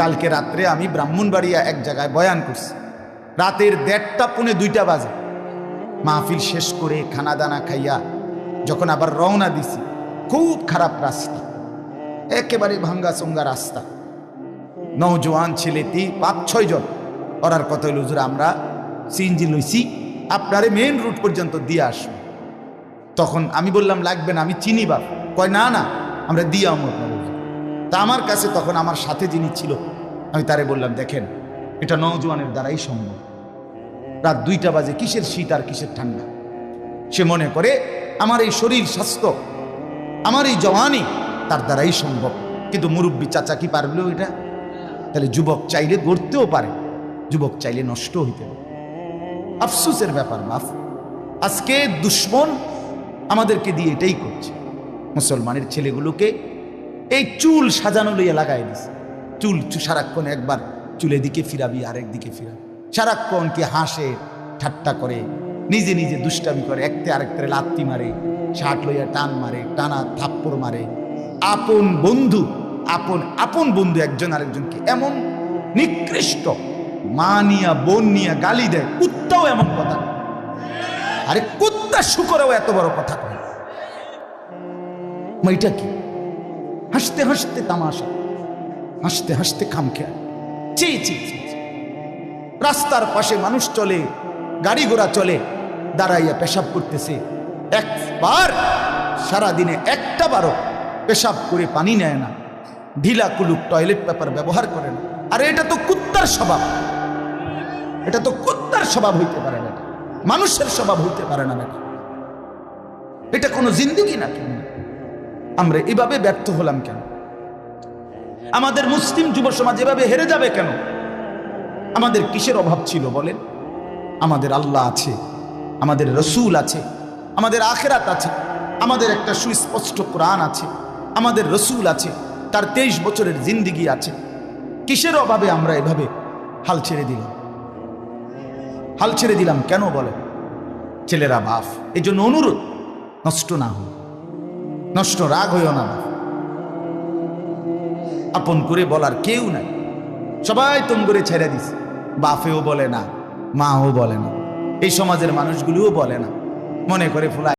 কালকে রাত্রে আমি ব্রাহ্মণবাড়িয়া এক জায়গায় বয়ান করছি, রাতের 1:30 পৌনে 2টা বাজে। মাহফিল শেষ করে খানা দানা খাইয়া যখন আবার রওনা দিছি, খুব খারাপ রাস্তা, একেবারে ভাঙ্গা চঙ্গা রাস্তা। নওজোয়ান ছেলে 5-6 জন। ওরার কথা হইল, হুজুর আমরা সিএনজি লইছি, আপনারে মেইন রুট পর্যন্ত দিয়ে আসবো। তখন আমি বললাম লাগবে না, আমি চিনি বাপ। কয় না না, আমরা দিয়ে আমো। তা আমার কাছে তখন আমার সাথে যিনি ছিল, আমি তারে বললাম দেখেন এটা নওজোয়ানের দ্বারাই সম্ভব। রাত 2টা বাজে, কিসের শীত আর কিসের ঠান্ডা। সে মনে করে আমার এই শরীর স্বাস্থ্য, আমার এই জওয়ানি তার দ্বারাই সম্ভব। কিন্তু মুরব্বী চাচা কি পারলো এটা? তাহলে যুবক চাইলে গড়তেও পারে, যুবক চাইলে নষ্ট হইতে পারে। আফসোসের ব্যাপার বাপ, আজকে দুশ্মন আমাদেরকে দিয়ে এটাই করছে। মুসলমানের ছেলেগুলোকে এই চুল সাজানো লইয়া লাগাই দিছে। চুল সারাক্ষণ একবার চুলে দিকে ফিরাবি, আরেক দিকে ফিরাবি, সারাক্ষণ কি হাসে, ঠাট্টা করে, নিজে নিজে দুষ্টামি করে, একতে আরেকতে লাত্তি মারে, শার্ট লইয়া টান মারে, টানা থাপ্পড় মারে। আপন বন্ধু, আপন বন্ধু একজন আরেকজনকে এমন নিকৃষ্ট, মা নিয়া বোন নিয়া গালি দেয়। কুত্তাও এমন কথা, আরে কুত্তা শুকরেও এত বড় কথা কয়। এটা কি? হাসতে হাসতে তামাশা, হাসতে হাসতে খামখেয়াল। চি চি চি। রাস্তার পাশে মানুষ চলে, গাড়ি ঘোড়া চলে, দাঁড়াইয়া পেশাব করতেছে। একবার সারাদিনে একটা বারও পেশাব করে পানি নেয় না, ঢিলা কুলুক টয়লেট পেপার ব্যবহার করে না। আরে এটা তো কুত্তার স্বভাব, এটা তো কুত্তার স্বভাব হইতে পারে না, মানুষের স্বভাব হইতে পারে না। এটা কোনো জিন্দেগি না। কেন আমরা এভাবে ব্যর্থ হলাম? কেন আমাদের মুসলিম যুব সমাজ এভাবে হেরে যাবে কেন? আমাদের কিসের অভাব ছিল বলেন? আমাদের আল্লাহ আছে, আমাদের রসুল আছে, আমাদের আখেরাত আছে, আমাদের একটা সুস্পষ্ট কোরআন আছে, আমাদের রসুল আছে, তার 23 বছরের জিন্দেগি আছে। কিসের অভাবে আমরা এভাবে হাল ছেড়ে দিলাম? হাল ছেড়ে দিলাম কেন বলেন? ছেলেরা বাপ, এই জন্য অনুরোধ, নষ্ট না হই, নষ্ট রাগ হইও না। আপন করে বলার কেউ নাই, সবাই তুম করে ছেড়ে দিছে। বাপেও বলে না, মাও বলে না, এই সমাজের মানুষগুলোও বলে না, মনে করে ফুলা